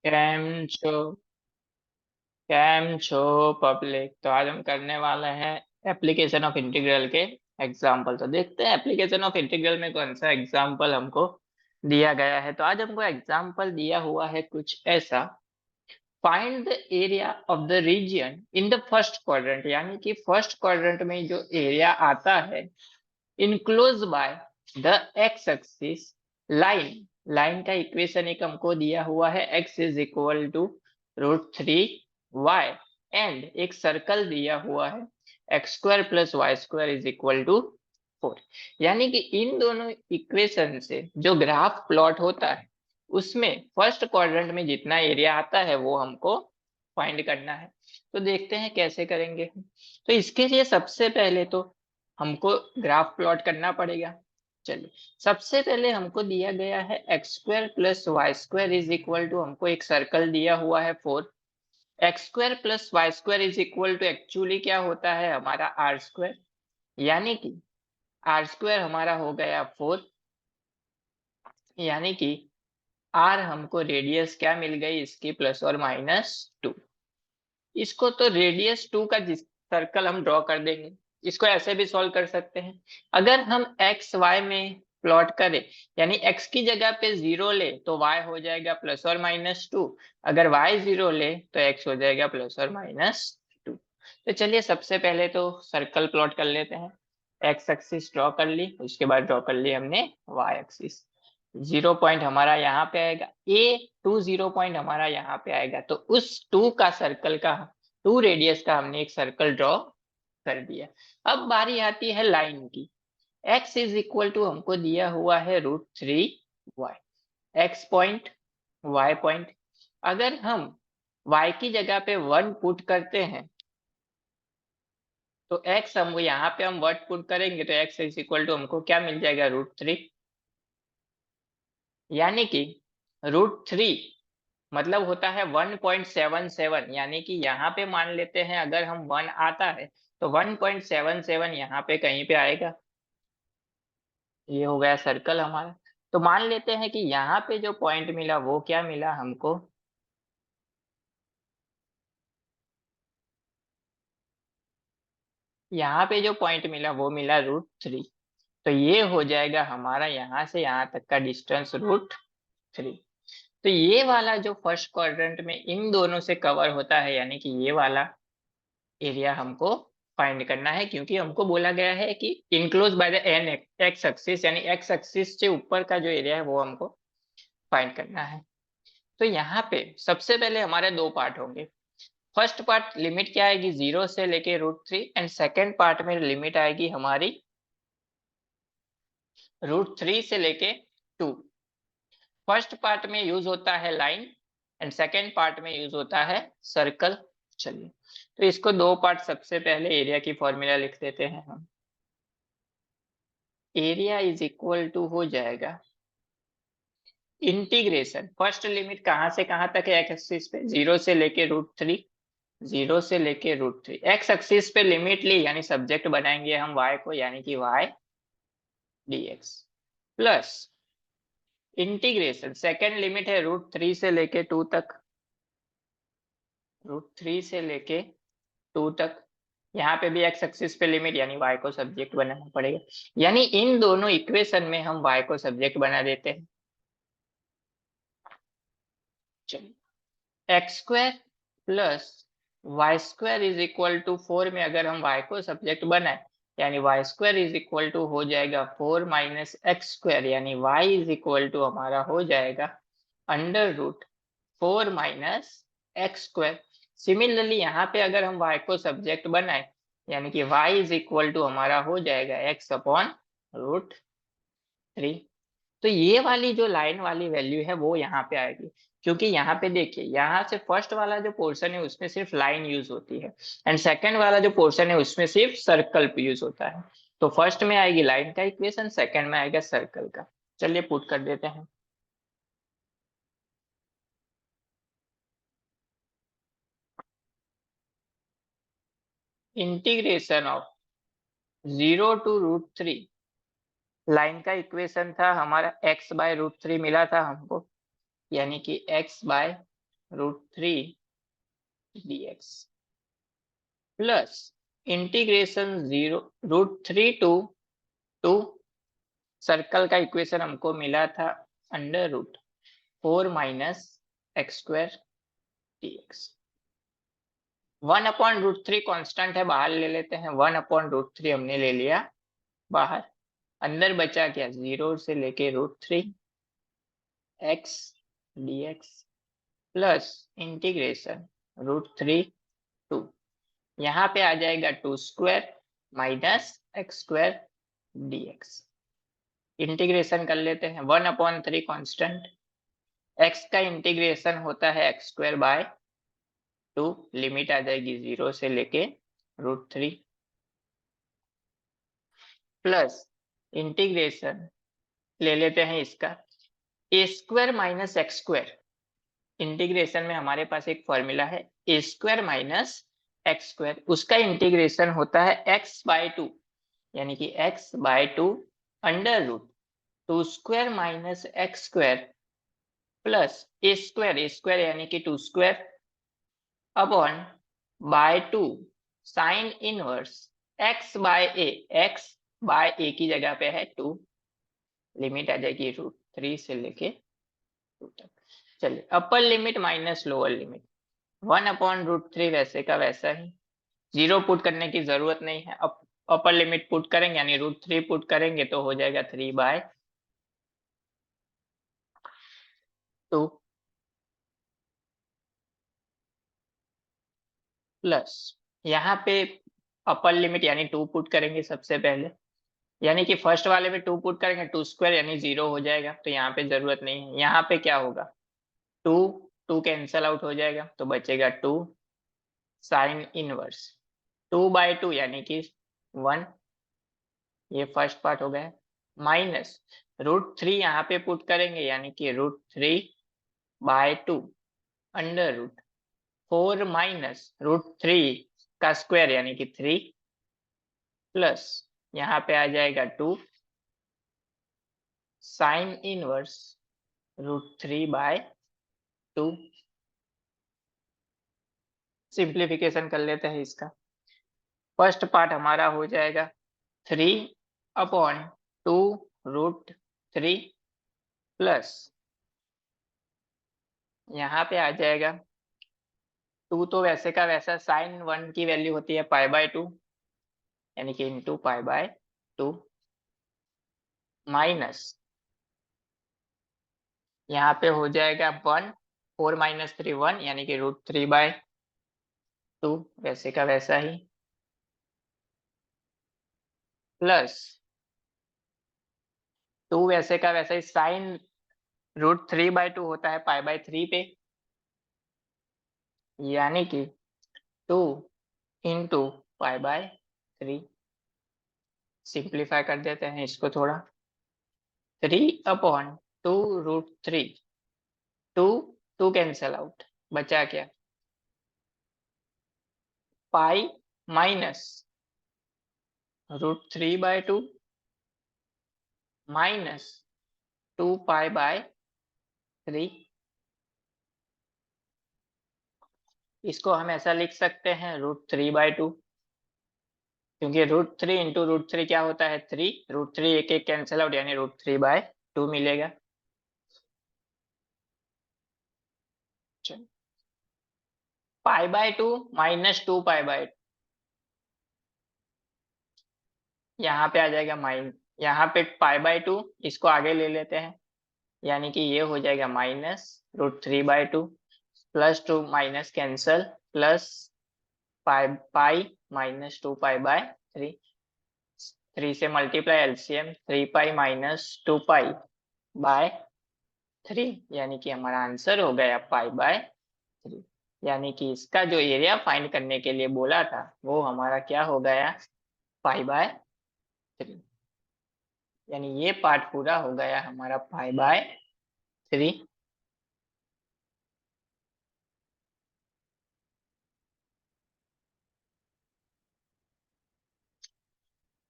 Cam छो cam छो public. तो आज हम करने वाले हैं एप्लीकेशन ऑफ इंटीग्रल के एग्जाम्पल। तो देखते हैं एप्लीकेशन ऑफ इंटीग्रल में कौन सा एग्जाम्पल हमको दिया गया है। तो आज हमको एग्जाम्पल दिया हुआ है कुछ ऐसा। Find the area of the region in the first quadrant, यानी कि फर्स्ट क्वाड्रेंट में जो एरिया आता है enclose by the X axis line. Line का इक्वेशन एक हमको दिया हुआ है, x is equal to √3y, and एक सर्कल दिया हुआ है x² + y² is equal to 4। यानी कि इन दोनों इक्वेशन से जो ग्राफ प्लॉट होता है उसमें फर्स्ट क्वाड्रेंट में जितना एरिया आता है वो हमको फाइंड करना है। तो देखते हैं कैसे करेंगे। तो इसके लिए सबसे पहले तो हमको ग्राफ प्लॉट करना पड़ेगा। चलिए, सबसे पहले हमको दिया गया है x² + y² is equal to, हमको एक सर्कल दिया हुआ है 4। x² + y² is equal to actually क्या होता है हमारा r², यानी कि r² हमारा हो गया 4, यानी कि r हमको रेडियस क्या मिल गई इसकी ±2। इसको तो रेडियस 2 का जिस सर्कल हम ड्रॉ कर देंगे। इसको ऐसे भी सॉल्व कर सकते हैं। अगर हम एक्स वाई में प्लॉट करें, यानी x की जगह पे 0 ले तो y हो जाएगा ±2। अगर y 0 ले तो x हो जाएगा ±2। तो चलिए सबसे पहले तो सर्कल प्लॉट कर लेते हैं। x एक्सिस ड्रॉ कर ली, उसके बाद ड्रॉ कर ली हमने y एक्सिस। 0 पॉइंट हमारा यहाँ पे आएगा, A20 पॉइंट हमारा यहाँ पे आएगा। तो उस 2 का सर्कल का 2 रेडियस का हमने एक सर्कल ड्रॉ कर दिया। अब बारी आती है लाइन की। x इज इक्वल टू हमको दिया हुआ है √3y, x point y point. अगर हम y की जगह पे 1 पुट करते हैं तो x हम यहाँ पे हम 1 पुट करेंगे तो x इज इक्वल टू हमको क्या मिल जाएगा √3, यानी कि √3 मतलब होता है 1.77। यानी कि यहाँ पे मान लेते हैं अगर हम 1 आता है तो 1.77 यहाँ पे कहीं पे आएगा। ये हो गया सर्कल हमारा। तो मान लेते हैं कि यहाँ पे जो पॉइंट मिला वो क्या मिला हमको, यहाँ पे जो पॉइंट मिला वो मिला √3। तो ये हो जाएगा हमारा यहाँ से यहाँ तक का डिस्टेंस √3। तो ये वाला जो फर्स्ट क्वाड्रेंट में इन दोनों से कवर होता है, यानी कि ये वाला एरिया हमको फाइंड करना है, क्योंकि हमको बोला गया है कि enclose by the an X axis, यानी एक्स एक्सिस से ऊपर का जो एरिया है वो हमको फाइंड करना है। तो यहाँ पे सबसे पहले हमारे दो पार्ट होंगे। फर्स्ट पार्ट लिमिट क्या आएगी 0 से लेके √3, एंड सेकेंड पार्ट में लिमिट आएगी हमारी √3 से लेके 2। फर्स्ट पार्ट में यूज होता है लाइन एंड सेकेंड पार्ट में यूज होता है सर्कल। चलिए, तो इसको दो पार्ट, सबसे पहले एरिया की फॉर्मूला लिख देते हैं हम। एरिया इज इक्वल टू हो जाएगा इंटीग्रेशन, फर्स्ट लिमिट कहाँ से कहाँ तक है एक्स एक्सिस पे 0 से लेके √3, 0 से लेके √3। एक्स एक्सिस पे लिमिट ली यानी सब्जेक्ट बनाएंगे हम y को, यानी कि y dx plus integration second limit है √3 से लेके 2 तक, √3 से लेके 2 तक। यहाँ पे भी एक्स एक्सिस पे लिमिट यानी y को सब्जेक्ट बनाना पड़ेगा, यानी इन दोनों इक्वेशन में हम y को सब्जेक्ट बना देते हैं। चलिए, x² + y² is equal to 4 में अगर हम y को सब्जेक्ट बनाए, यानी y² इज इक्वल टू हो जाएगा 4 - x², यानी y इज इक्वल टू हमारा हो जाएगा √4 - x²। सिमिलरली यहाँ पे अगर हम y को सब्जेक्ट बनाए, यानी कि y इज इक्वल टू हमारा हो जाएगा x/√3। तो ये वाली जो लाइन वाली वैल्यू है वो यहाँ पे आएगी, क्योंकि यहाँ पे देखिए यहाँ से फर्स्ट वाला जो पोर्शन है उसमें सिर्फ लाइन यूज होती है, एंड सेकंड वाला जो पोर्शन है उसमें सिर्फ सर्कल यूज होता है। तो फर्स्ट में आएगी लाइन का इक्वेशन, सेकंड में आएगा सर्कल का। चलिए पुट कर देते हैं। इंटीग्रेशन ऑफ 0 to √3, लाइन का इक्वेशन था हमारा x/√3 मिला था हमको, यानी कि x/√3 √3 dx plus integration 0 √3 to circle का इक्वेशन हमको मिला था √4 माइनस x² dx। 1/√3 कांस्टेंट है, बाहर ले लेते हैं। 1/√3 हमने ले लिया बाहर, अंदर बचा क्या 0 से लेके √3 x dx plus integration √3 to, यहाँ पे आ जाएगा 2² माइनस x² dx। इंटीग्रेशन कर लेते हैं। 1/3 कांस्टेंट, x का इंटीग्रेशन होता है x² बाय 2, लिमिट आ जाएगी 0 से लेके √3 प्लस इंटीग्रेशन ले लेते हैं इसका a² माइनस x²। इंटीग्रेशन में हमारे पास एक फॉर्मूला है a² माइनस x², उसका इंटीग्रेशन होता है x/2, यानी कि x/2 √2² minus x² plus a² यानी कि 2² upon bye 2 sine inverse x/a, x/a की जगह पे है 2, लिमिट आ जाएगी √3 से लेके 2 तक। चलिए upper limit minus lower limit, 1/√3 वैसे का वैसा ही, 0 पुट करने की जरूरत नहीं है। अपर लिमिट पुट करेंगे यानी √3 पुट करेंगे तो हो जाएगा 3/2 प्लस यहाँ पे अपर लिमिट यानी 2 पुट करेंगे सबसे पहले, यानी कि फर्स्ट वाले में 2 पुट करेंगे 2² यानी 0 हो जाएगा, तो यहाँ पे जरूरत नहीं है। यहाँ पे क्या होगा 2 2 कैंसल आउट हो जाएगा तो बचेगा 2 साइन इनवर्स 2/2 यानी कि 1, ये फर्स्ट पार्ट हो गया। माइनस √3 यहाँ पे पुट करेंगे यानी कि √3/2 √4 माइनस √3 का स्क्वायर यानी कि 3 प्लस यहाँ पे आ जाएगा 2 साइन इनवर्स √3/2। सिंप्लीफिकेशन कर लेते हैं इसका। फर्स्ट पार्ट हमारा हो जाएगा 3/2 √3 प्लस यहाँ पे आ जाएगा 2 तो वैसे का वैसा, साइन 1 की वैल्यू होती है π/2 यानी कि इंटू π/2 माइनस यहाँ पे हो जाएगा 1, 4 माइनस 3 1 यानी कि √3/2 वैसे का वैसा ही प्लस 2 वैसे का वैसा ही, साइन √3/2 होता है π/3 पे, यानी कि 2 इंटू π/3। सिंप्लीफाई कर देते हैं इसको थोड़ा, 3/2 √3, 2 कैंसल आउट, बचा क्या पाई माइनस √3/2 माइनस 2π/3। इसको हम ऐसा लिख सकते हैं √3/2, क्योंकि √3 इंटू √3 क्या होता है 3, √3 एक एक कैंसिल आउट यानी √3/2 मिलेगा। π/2 माइनस 2π/2 यहाँ पे आ जाएगा यहाँ पे π/2 इसको आगे ले लेते हैं, यानी कि ये हो जाएगा minus √3/2 plus 2 minus cancel plus pi minus 2π/3, 3 से मल्टीप्लाई एलसीएम 3π माइनस 2π/3, यानी कि हमारा आंसर हो गया π/3। यानी कि इसका जो एरिया फाइंड करने के लिए बोला था वो हमारा क्या हो गया π/3, यानी ये पार्ट पूरा हो गया हमारा π/3।